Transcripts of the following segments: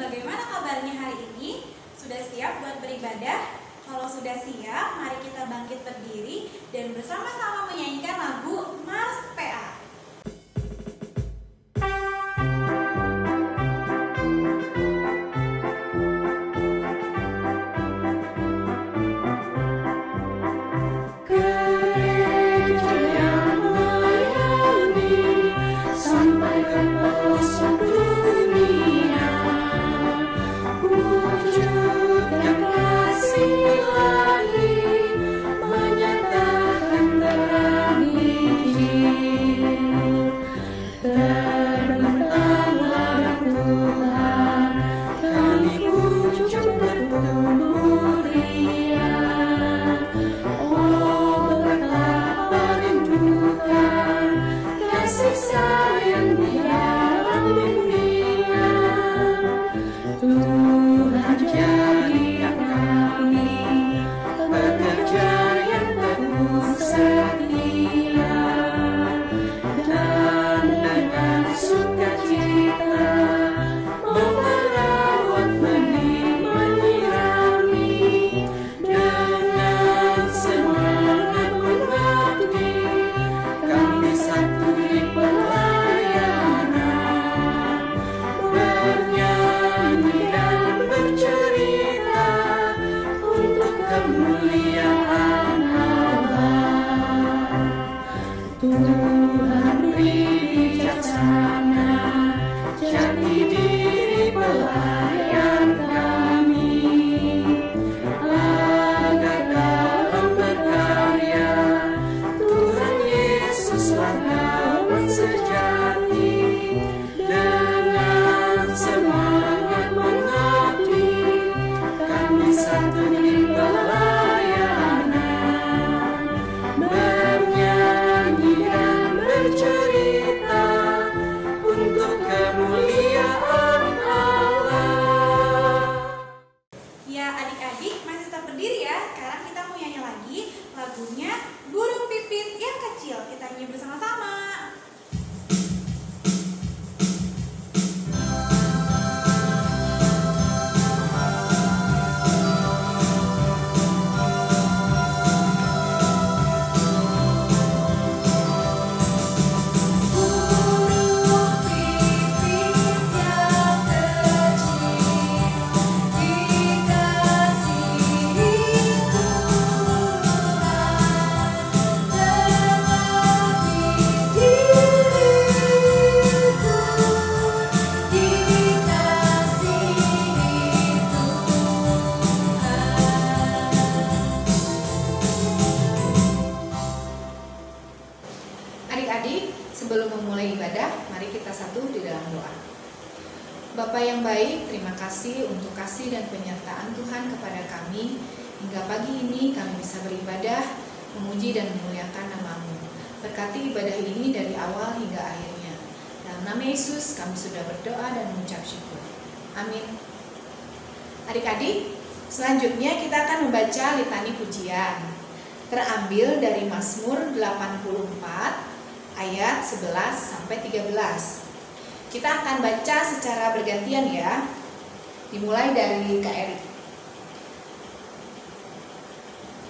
bagaimana kabarnya hari ini? Sudah siap buat beribadah? Kalau sudah siap, mari kita bangkit berdiri dan bersama-sama menyanyikan lagu Mars PA. Lagunya Burung Pipit yang Kecil. Kita nyanyi bersama-sama. Adik-adik, sebelum memulai ibadah, mari kita satu di dalam doa. Bapa yang baik, terima kasih untuk kasih dan penyertaan Tuhan kepada kami. Hingga pagi ini kami bisa beribadah, memuji dan memuliakan nama-Mu. Berkati ibadah ini dari awal hingga akhirnya. Dalam nama Yesus kami sudah berdoa dan mengucap syukur. Amin. Adik-adik, selanjutnya kita akan membaca litani pujian. Terambil dari Mazmur 84 ayat 11 sampai 13. Kita akan baca secara bergantian ya. Dimulai dari Kak Eri.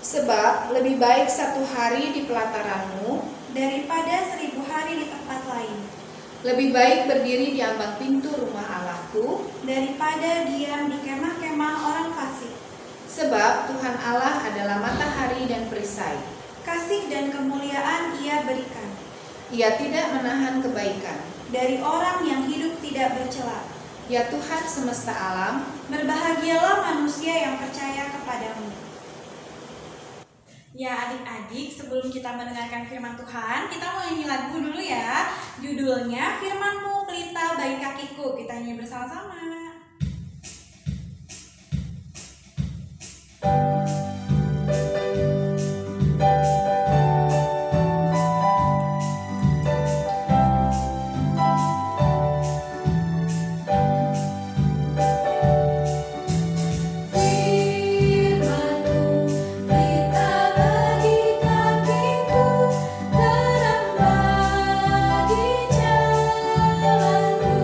Sebab lebih baik 1 hari di pelataranmu daripada 1000 hari di tempat lain. Lebih baik berdiri di ambang pintu rumah Allahku daripada diam di kemah-kemah orang fasik. Sebab Tuhan Allah adalah matahari dan perisai. Kasih dan kemuliaan Ia berikan. Ia tidak menahan kebaikan dari orang yang hidup tidak bercela. Ya Tuhan semesta alam, berbahagialah manusia yang percaya kepadamu. Ya adik-adik, sebelum kita mendengarkan firman Tuhan, kita mau nyanyi lagu dulu ya. Judulnya Firman-Mu Pelita Bagi Kakiku. Kita nyanyi bersama-sama. Terang bagi jalanku.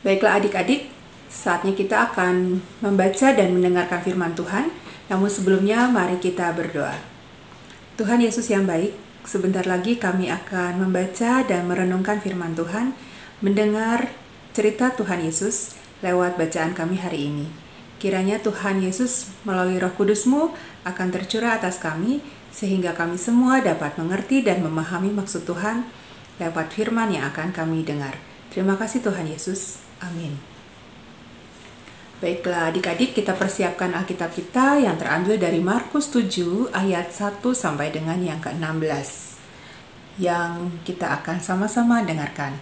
Baiklah adik-adik, saatnya kita akan membaca dan mendengarkan firman Tuhan. Namun sebelumnya mari kita berdoa. Tuhan Yesus yang baik, sebentar lagi kami akan membaca dan merenungkan firman Tuhan, mendengar cerita Tuhan Yesus lewat bacaan kami hari ini. Kiranya Tuhan Yesus melalui Roh Kudus-Mu akan tercurah atas kami, sehingga kami semua dapat mengerti dan memahami maksud Tuhan lewat firman yang akan kami dengar. Terima kasih Tuhan Yesus. Amin. Baiklah adik-adik, kita persiapkan Alkitab kita yang terambil dari Markus 7 ayat 1 sampai dengan yang ke-16 yang kita akan sama-sama dengarkan.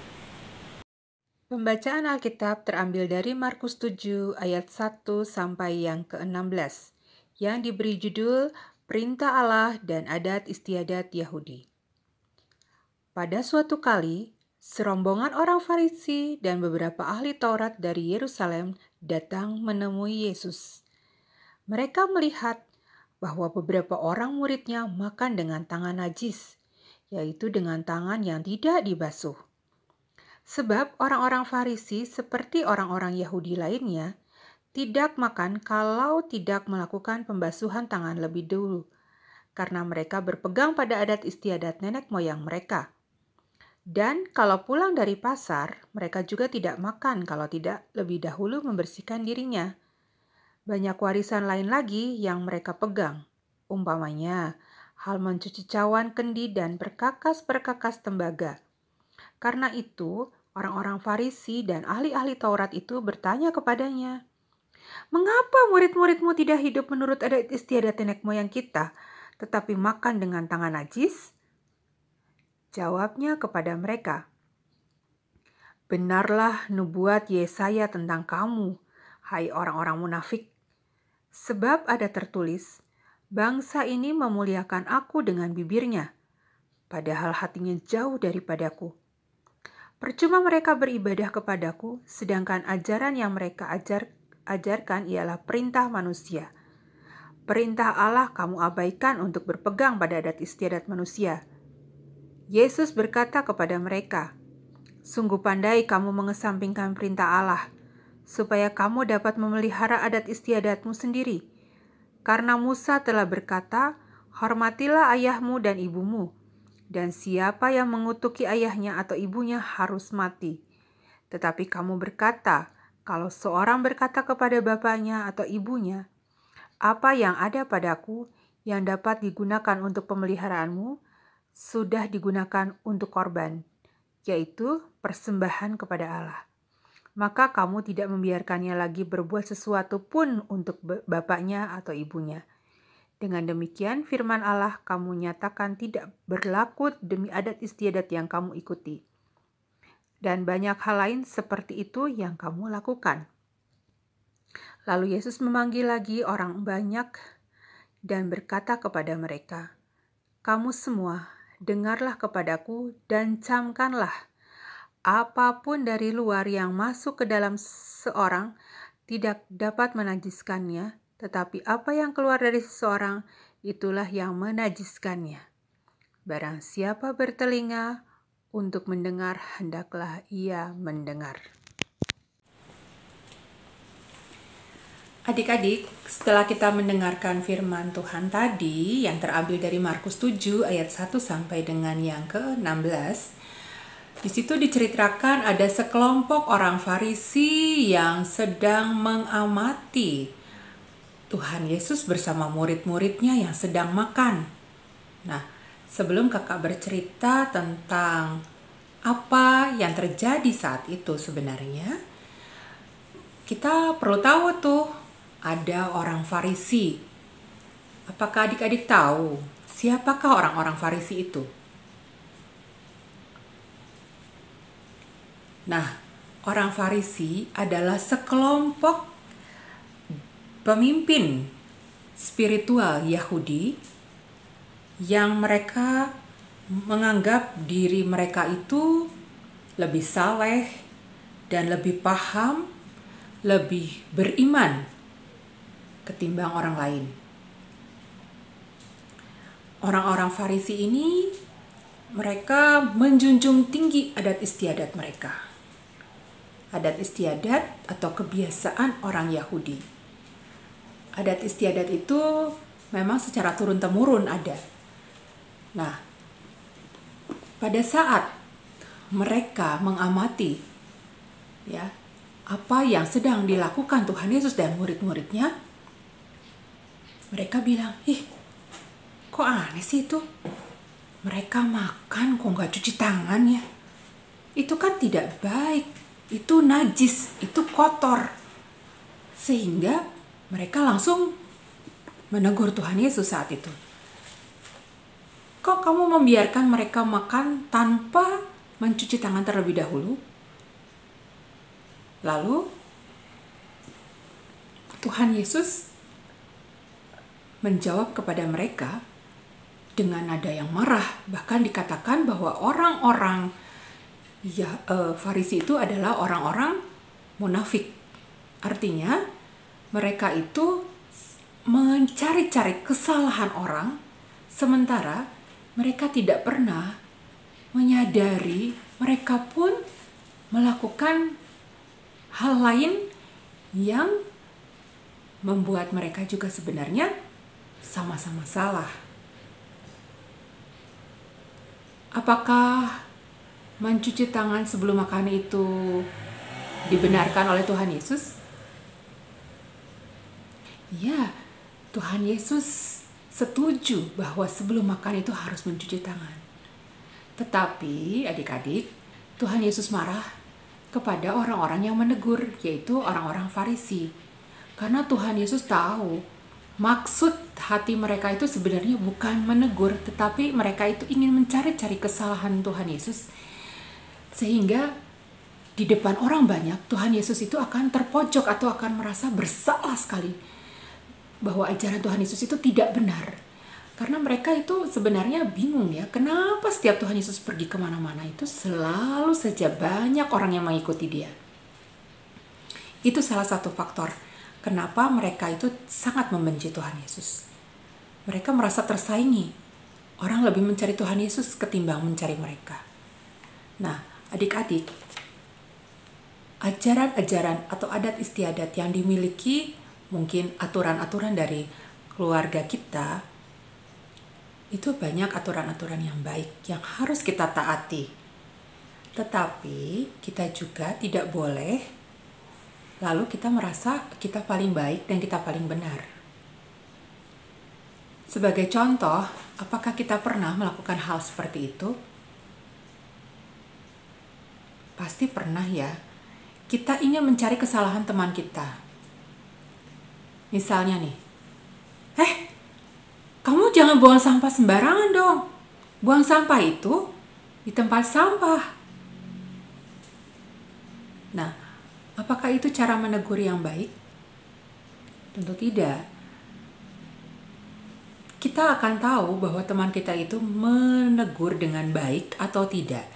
Pembacaan Alkitab terambil dari Markus 7 ayat 1 sampai yang ke-16 yang diberi judul Perintah Allah dan Adat Istiadat Yahudi. Pada suatu kali, serombongan orang Farisi dan beberapa ahli Taurat dari Yerusalem datang menemui Yesus. Mereka melihat bahwa beberapa orang muridnya makan dengan tangan najis, yaitu dengan tangan yang tidak dibasuh. Sebab orang-orang Farisi seperti orang-orang Yahudi lainnya tidak makan kalau tidak melakukan pembasuhan tangan lebih dulu, karena mereka berpegang pada adat istiadat nenek moyang mereka. Dan kalau pulang dari pasar, mereka juga tidak makan kalau tidak lebih dahulu membersihkan dirinya. Banyak warisan lain lagi yang mereka pegang, umpamanya hal mencuci cawan kendi dan perkakas-perkakas tembaga. Karena itu, orang-orang Farisi dan ahli-ahli Taurat itu bertanya kepadanya, "Mengapa murid-muridmu tidak hidup menurut adat istiadat nenek moyang kita, tetapi makan dengan tangan najis?" Jawabnya kepada mereka, "Benarlah nubuat Yesaya tentang kamu, hai orang-orang munafik. Sebab ada tertulis, bangsa ini memuliakan aku dengan bibirnya, padahal hatinya jauh daripadaku. Percuma mereka beribadah kepadaku, sedangkan ajaran yang mereka ajarkan ialah perintah manusia. Perintah Allah kamu abaikan untuk berpegang pada adat istiadat manusia." Yesus berkata kepada mereka, "Sungguh pandai kamu mengesampingkan perintah Allah, supaya kamu dapat memelihara adat istiadatmu sendiri. Karena Musa telah berkata, hormatilah ayahmu dan ibumu, dan siapa yang mengutuki ayahnya atau ibunya harus mati. Tetapi kamu berkata, kalau seorang berkata kepada bapaknya atau ibunya, apa yang ada padaku yang dapat digunakan untuk pemeliharaanmu, sudah digunakan untuk korban, yaitu persembahan kepada Allah. Maka kamu tidak membiarkannya lagi berbuat sesuatu pun untuk bapaknya atau ibunya. Dengan demikian firman Allah kamu nyatakan tidak berlaku demi adat istiadat yang kamu ikuti. Dan banyak hal lain seperti itu yang kamu lakukan." Lalu Yesus memanggil lagi orang banyak dan berkata kepada mereka, "Kamu semua, dengarlah kepadaku dan camkanlah. Apapun dari luar yang masuk ke dalam seorang tidak dapat menajiskannya, tetapi apa yang keluar dari seseorang itulah yang menajiskannya. Barang siapa bertelinga untuk mendengar, hendaklah ia mendengar." Adik-adik, setelah kita mendengarkan firman Tuhan tadi yang terambil dari Markus 7 ayat 1 sampai dengan yang ke-16, di situ diceritakan ada sekelompok orang Farisi yang sedang mengamati Tuhan Yesus bersama murid-muridnya yang sedang makan. Nah, sebelum kakak bercerita tentang apa yang terjadi saat itu sebenarnya, kita perlu tahu tuh, ada orang Farisi. Apakah adik-adik tahu siapakah orang-orang Farisi itu? Nah, orang Farisi adalah sekelompok pemimpin spiritual Yahudi yang mereka menganggap diri mereka itu lebih saleh dan lebih paham, lebih beriman ketimbang orang lain. Orang-orang Farisi ini, mereka menjunjung tinggi adat istiadat mereka. adat istiadat atau kebiasaan orang Yahudi. Adat istiadat itu memang secara turun-temurun ada. Nah, pada saat mereka mengamati ya apa yang sedang dilakukan Tuhan Yesus dan murid-muridnya, mereka bilang, kok aneh sih itu? Mereka makan kok nggak cuci tangan ya? Itu kan tidak baik, itu najis, itu kotor. Sehingga mereka langsung menegur Tuhan Yesus saat itu. Kok kamu membiarkan mereka makan tanpa mencuci tangan terlebih dahulu? Lalu Tuhan Yesus menjawab kepada mereka dengan nada yang marah. Bahkan dikatakan bahwa orang-orang Farisi itu adalah orang-orang munafik. Artinya mereka itu mencari-cari kesalahan orang, sementara mereka tidak pernah menyadari mereka pun melakukan hal lain yang membuat mereka juga sebenarnya sama-sama salah. Apakah mencuci tangan sebelum makan itu dibenarkan oleh Tuhan Yesus? Ya, Tuhan Yesus setuju bahwa sebelum makan itu harus mencuci tangan. Tetapi adik-adik, Tuhan Yesus marah kepada orang-orang yang menegur, yaitu orang-orang Farisi. Karena Tuhan Yesus tahu maksud hati mereka itu sebenarnya bukan menegur, tetapi mereka itu ingin mencari-cari kesalahan Tuhan Yesus. Sehingga di depan orang banyak, Tuhan Yesus itu akan terpojok atau akan merasa bersalah sekali bahwa ajaran Tuhan Yesus itu tidak benar. Karena mereka itu sebenarnya bingung ya, kenapa setiap Tuhan Yesus pergi kemana-mana itu selalu saja banyak orang yang mengikuti dia. Itu salah satu faktor kenapa mereka itu sangat membenci Tuhan Yesus. Mereka merasa tersaingi. Orang lebih mencari Tuhan Yesus ketimbang mencari mereka. Nah, adik-adik, ajaran-ajaran atau adat istiadat yang dimiliki, mungkin aturan-aturan dari keluarga kita, itu banyak aturan-aturan yang baik yang harus kita taati. Tetapi kita juga tidak boleh lalu kita merasa kita paling baik dan kita paling benar. Sebagai contoh, apakah kita pernah melakukan hal seperti itu? Pasti pernah ya. Kita ingin mencari kesalahan teman kita. Misalnya nih, kamu jangan buang sampah sembarangan dong. Buang sampah itu di tempat sampah. Nah, apakah itu cara menegur yang baik? Tentu tidak. Kita akan tahu bahwa teman kita itu menegur dengan baik atau tidak.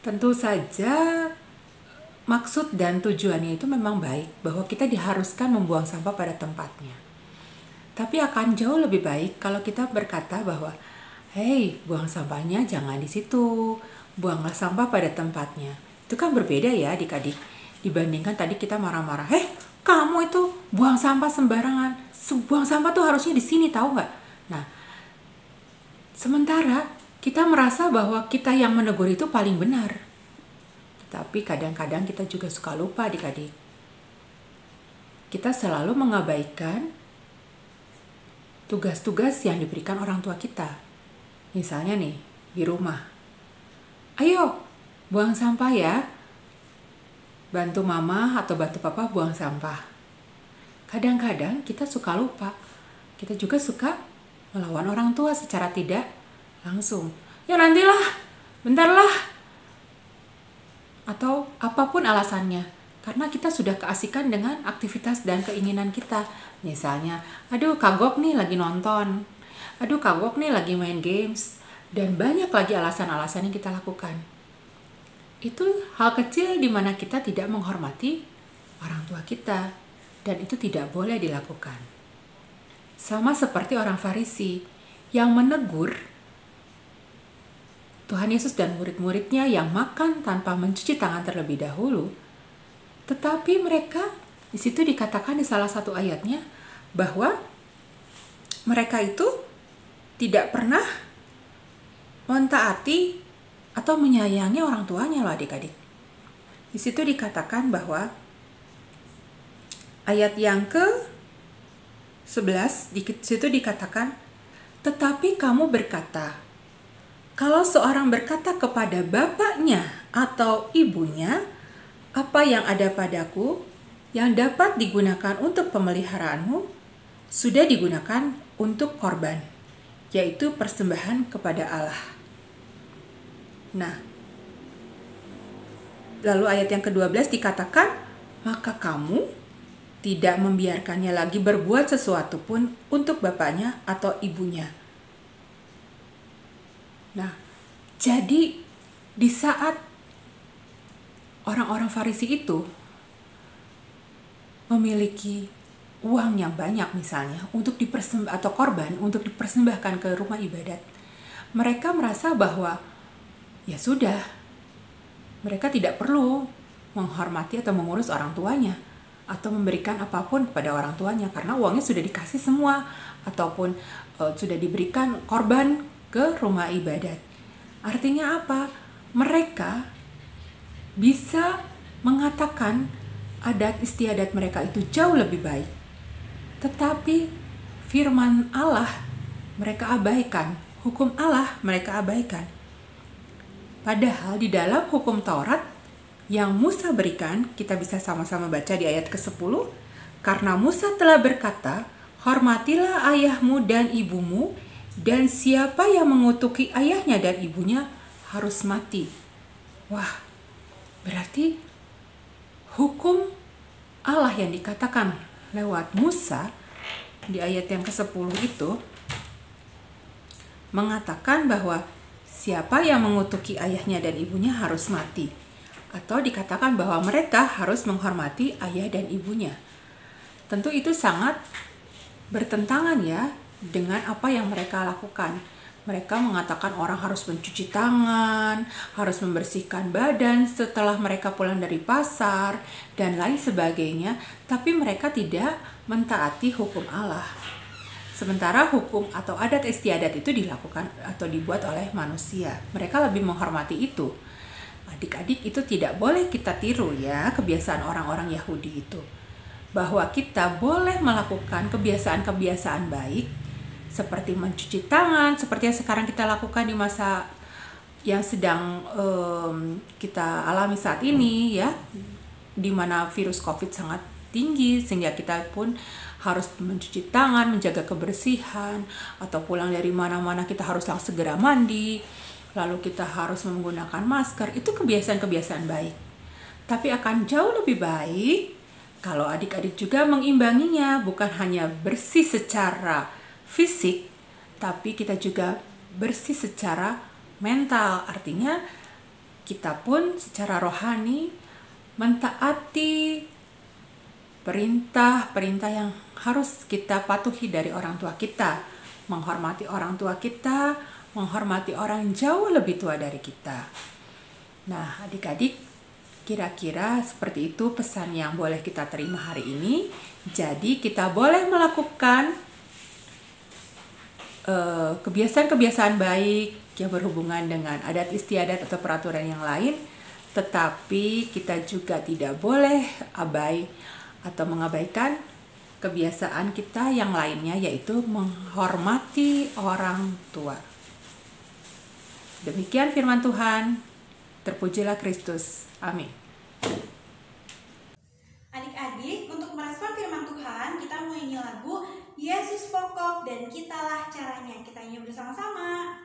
Tentu saja maksud dan tujuannya itu memang baik, bahwa kita diharuskan membuang sampah pada tempatnya. Tapi akan jauh lebih baik kalau kita berkata bahwa, buang sampahnya jangan di situ, buanglah sampah pada tempatnya. Itu kan berbeda ya adik-adik, dibandingkan tadi kita marah-marah, kamu itu buang sampah sembarangan, buang sampah tuh harusnya di sini, tahu nggak? Nah, sementara kita merasa bahwa kita yang menegur itu paling benar. Tapi kadang-kadang kita juga suka lupa adik-adik. Kita selalu mengabaikan tugas-tugas yang diberikan orang tua kita. Misalnya nih, di rumah. Ayo, buang sampah ya. Bantu mama atau bantu papa buang sampah. Kadang-kadang kita suka lupa. Kita juga suka melawan orang tua secara tidak langsung. Ya nantilah, bentarlah. Atau apapun alasannya. Karena kita sudah keasikan dengan aktivitas dan keinginan kita. Misalnya, aduh kagok nih lagi nonton. Aduh kagok nih lagi main games. Dan banyak lagi alasan-alasan yang kita lakukan. Itu hal kecil di mana kita tidak menghormati orang tua kita. Dan itu tidak boleh dilakukan. Sama seperti orang Farisi yang menegur Tuhan Yesus dan murid-muridnya yang makan tanpa mencuci tangan terlebih dahulu. Tetapi mereka, di situ dikatakan di salah satu ayatnya bahwa mereka itu tidak pernah mentaati atau menyayangi orang tuanya loh adik-adik. Di situ dikatakan bahwa ayat yang ke-11 di situ dikatakan, tetapi kamu berkata, kalau seorang berkata kepada bapaknya atau ibunya, apa yang ada padaku yang dapat digunakan untuk pemeliharaanmu sudah digunakan untuk korban, yaitu persembahan kepada Allah. Nah, lalu ayat yang ke-12 dikatakan, maka kamu tidak membiarkannya lagi berbuat sesuatu pun untuk bapaknya atau ibunya. Nah, jadi di saat orang-orang Farisi itu memiliki uang yang banyak misalnya untuk atau korban untuk dipersembahkan ke rumah ibadat, mereka merasa bahwa ya sudah, mereka tidak perlu menghormati atau mengurus orang tuanya atau memberikan apapun kepada orang tuanya karena uangnya sudah dikasih semua ataupun sudah diberikan korban ke rumah ibadat. Artinya apa? Mereka bisa mengatakan adat istiadat mereka itu jauh lebih baik. Tetapi firman Allah mereka abaikan, hukum Allah mereka abaikan. Padahal di dalam hukum Taurat yang Musa berikan, kita bisa sama-sama baca di ayat ke-10, karena Musa telah berkata, hormatilah ayahmu dan ibumu, dan siapa yang mengutuki ayahnya dan ibunya harus mati. Wah, berarti hukum Allah yang dikatakan lewat Musa di ayat yang ke-10 itu mengatakan bahwa siapa yang mengutuki ayahnya dan ibunya harus mati. Atau dikatakan bahwa mereka harus menghormati ayah dan ibunya. Tentu itu sangat bertentangan ya dengan apa yang mereka lakukan. Mereka mengatakan orang harus mencuci tangan, harus membersihkan badan setelah mereka pulang dari pasar, dan lain sebagainya. Tapi mereka tidak mentaati hukum Allah. Sementara hukum atau adat istiadat itu dilakukan atau dibuat oleh manusia. Mereka lebih menghormati itu. Adik-adik, itu tidak boleh kita tiru ya, kebiasaan orang-orang Yahudi itu. Bahwa kita boleh melakukan kebiasaan-kebiasaan baik seperti mencuci tangan, seperti yang sekarang kita lakukan di masa yang sedang kita alami saat ini ya, di mana virus COVID sangat tinggi sehingga kita pun harus mencuci tangan, menjaga kebersihan, atau pulang dari mana-mana kita harus langsung segera mandi, lalu kita harus menggunakan masker. Itu kebiasaan-kebiasaan baik. Tapi akan jauh lebih baik kalau adik-adik juga mengimbanginya, bukan hanya bersih secara fisik, tapi kita juga bersih secara mental. Artinya kita pun secara rohani mentaati perintah-perintah yang harus kita patuhi dari orang tua kita, menghormati orang tua kita, menghormati orang yang jauh lebih tua dari kita. Nah, adik-adik, kira-kira seperti itu pesan yang boleh kita terima hari ini. Jadi kita boleh melakukan kebiasaan-kebiasaan baik yang berhubungan dengan adat istiadat atau peraturan yang lain, tetapi kita juga tidak boleh abai atau mengabaikan kebiasaan kita yang lainnya, yaitu menghormati orang tua. Demikian firman Tuhan. Terpujilah Kristus. Amin. Adik-adik, untuk merespon firman Tuhan, kita mau nyanyi lagu Yesus Pokok dan Kitalah Caranya. Kita nyanyi bersama-sama.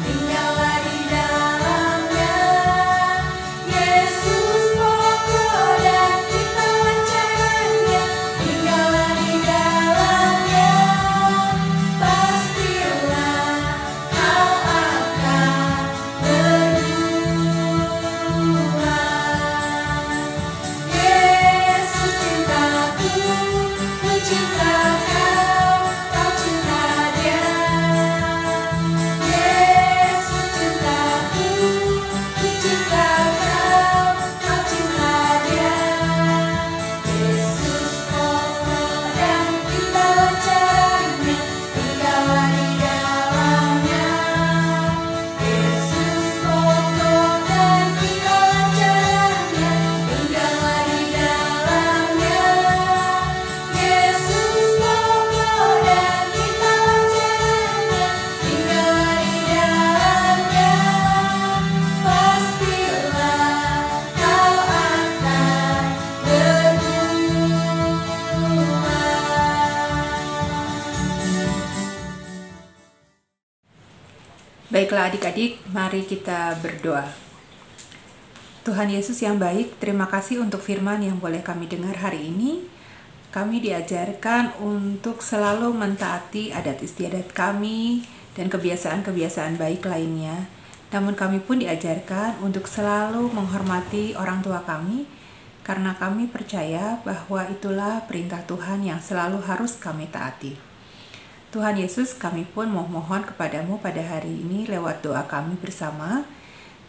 Tinggallah di dalamnya. Baiklah adik-adik, mari kita berdoa. Tuhan Yesus yang baik, terima kasih untuk firman yang boleh kami dengar hari ini. Kami diajarkan untuk selalu mentaati adat istiadat kami dan kebiasaan-kebiasaan baik lainnya. Namun kami pun diajarkan untuk selalu menghormati orang tua kami, karena kami percaya bahwa itulah perintah Tuhan yang selalu harus kami taati. Tuhan Yesus, kami pun mohon kepadamu pada hari ini lewat doa kami bersama.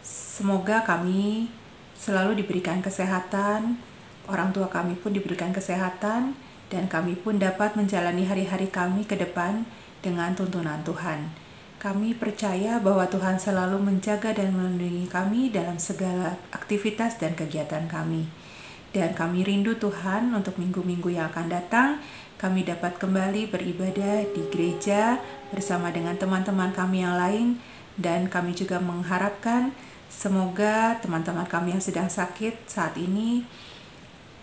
Semoga kami selalu diberikan kesehatan, orang tua kami pun diberikan kesehatan, dan kami pun dapat menjalani hari-hari kami ke depan dengan tuntunan Tuhan. Kami percaya bahwa Tuhan selalu menjaga dan melindungi kami dalam segala aktivitas dan kegiatan kami. Dan kami rindu Tuhan untuk minggu-minggu yang akan datang, kami dapat kembali beribadah di gereja bersama dengan teman-teman kami yang lain, dan kami juga mengharapkan semoga teman-teman kami yang sedang sakit saat ini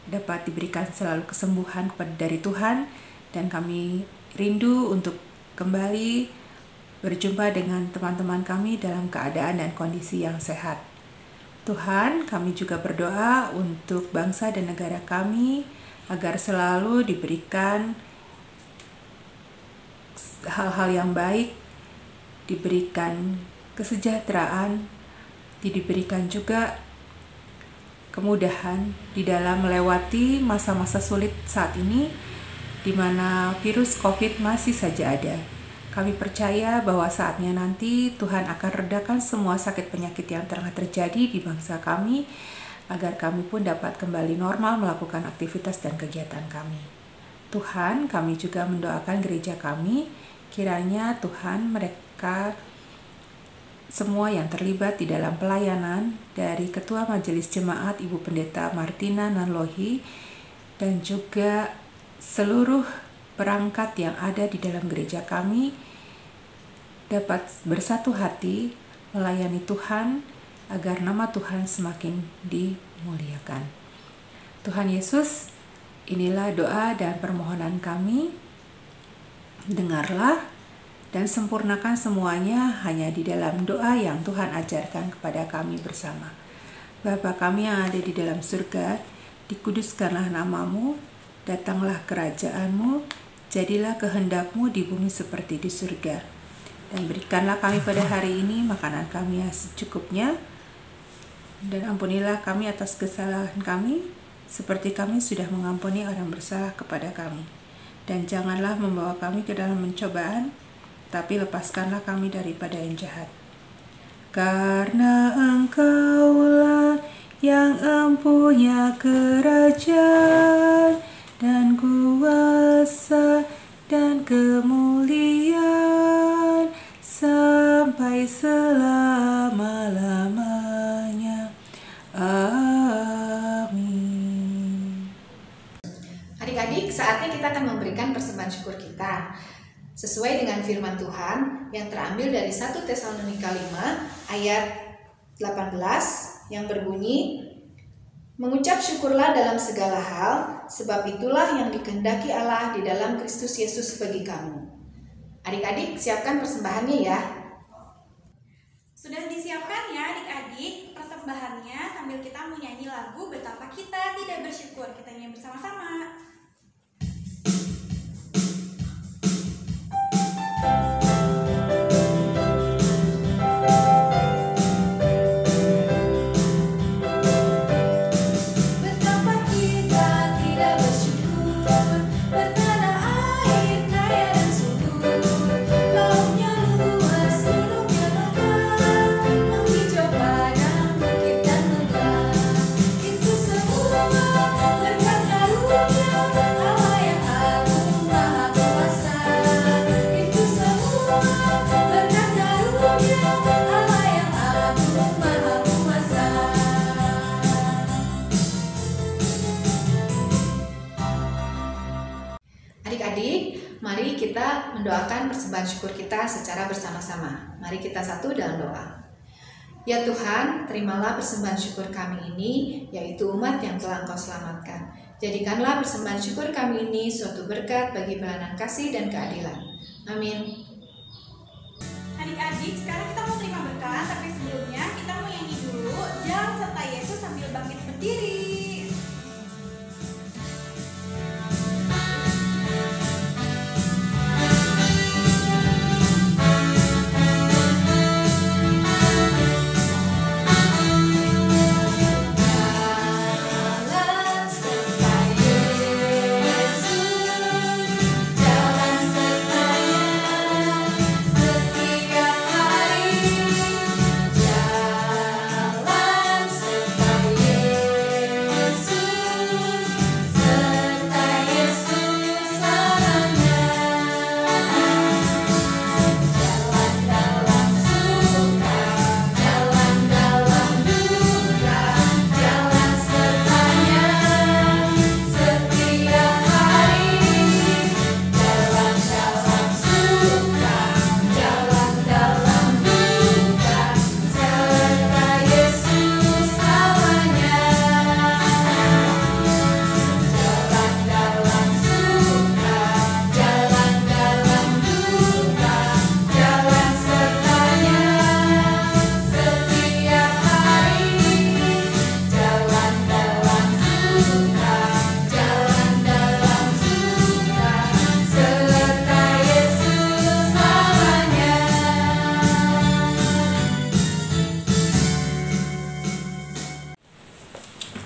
dapat diberikan selalu kesembuhan dari Tuhan, dan kami rindu untuk kembali berjumpa dengan teman-teman kami dalam keadaan dan kondisi yang sehat. Tuhan, kami juga berdoa untuk bangsa dan negara kami, agar selalu diberikan hal-hal yang baik, diberikan kesejahteraan, diberikan juga kemudahan di dalam melewati masa-masa sulit saat ini, di mana virus COVID masih saja ada. Kami percaya bahwa saatnya nanti Tuhan akan redakan semua sakit penyakit yang tengah terjadi di bangsa kami, agar kami pun dapat kembali normal melakukan aktivitas dan kegiatan kami. Tuhan, kami juga mendoakan gereja kami, kiranya Tuhan mereka semua yang terlibat di dalam pelayanan, dari Ketua Majelis Jemaat Ibu Pendeta Martina Nanlohi, dan juga seluruh perangkat yang ada di dalam gereja kami, dapat bersatu hati melayani Tuhan, agar nama Tuhan semakin dimuliakan. Tuhan Yesus, inilah doa dan permohonan kami. Dengarlah dan sempurnakan semuanya hanya di dalam doa yang Tuhan ajarkan kepada kami bersama. Bapa kami yang ada di dalam surga, dikuduskanlah namamu, datanglah kerajaanmu, jadilah kehendak-Mu di bumi seperti di surga. Dan berikanlah kami pada hari ini makanan kami yang secukupnya, dan ampunilah kami atas kesalahan kami, seperti kami sudah mengampuni orang bersalah kepada kami. Dan janganlah membawa kami ke dalam pencobaan, tapi lepaskanlah kami daripada yang jahat. Karena Engkaulah yang empunya kerajaan dan kuasa dan kemuliaan sampai selama-lamanya. Amin. Adik-adik, saatnya kita akan memberikan persembahan syukur kita sesuai dengan firman Tuhan yang terambil dari 1 Tesalonika 5 ayat 18 yang berbunyi, mengucap syukurlah dalam segala hal, sebab itulah yang dikehendaki Allah di dalam Kristus Yesus bagi kamu. Adik-adik, siapkan persembahannya ya. Sudah disiapkan ya adik-adik persembahannya, sambil kita menyanyi lagu Betapa Kita Tidak Bersyukur. Kita nyanyi bersama-sama. Adik-adik, mari kita mendoakan persembahan syukur kita secara bersama-sama. Mari kita satu dalam doa. Ya Tuhan, terimalah persembahan syukur kami ini, yaitu umat yang telah Engkau selamatkan. Jadikanlah persembahan syukur kami ini suatu berkat bagi pelayanan kasih dan keadilan. Amin. Adik-adik, sekarang kita mau terima berkat, tapi sebelumnya kita mau nyanyi dulu Jalan Serta Yesus sambil bangkit berdiri.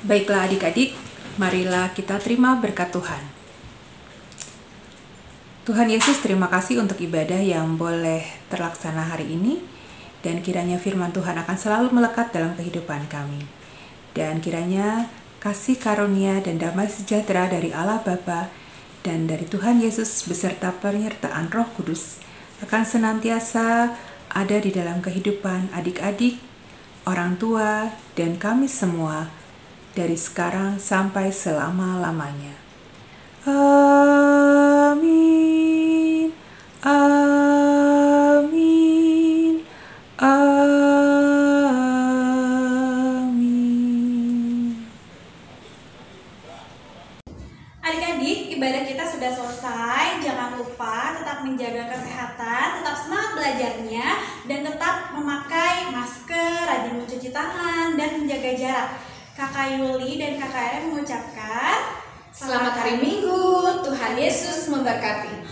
Baiklah adik-adik, marilah kita terima berkat Tuhan. Tuhan Yesus, terima kasih untuk ibadah yang boleh terlaksana hari ini, dan kiranya firman Tuhan akan selalu melekat dalam kehidupan kami. Dan kiranya kasih karunia dan damai sejahtera dari Allah Bapa dan dari Tuhan Yesus beserta penyertaan Roh Kudus akan senantiasa ada di dalam kehidupan adik-adik, orang tua, dan kami semua dari sekarang sampai selama-lamanya. Amin. Amin. Amin. Adik-adik, ibadah kita sudah selesai. Jangan lupa tetap menjaga kesehatan, tetap semangat belajarnya, dan tetap memakai masker, rajin mencuci tangan, dan menjaga jarak. Kakak Yuli dan Kakak Eren mengucapkan Selamat hari Minggu, Tuhan Yesus memberkati.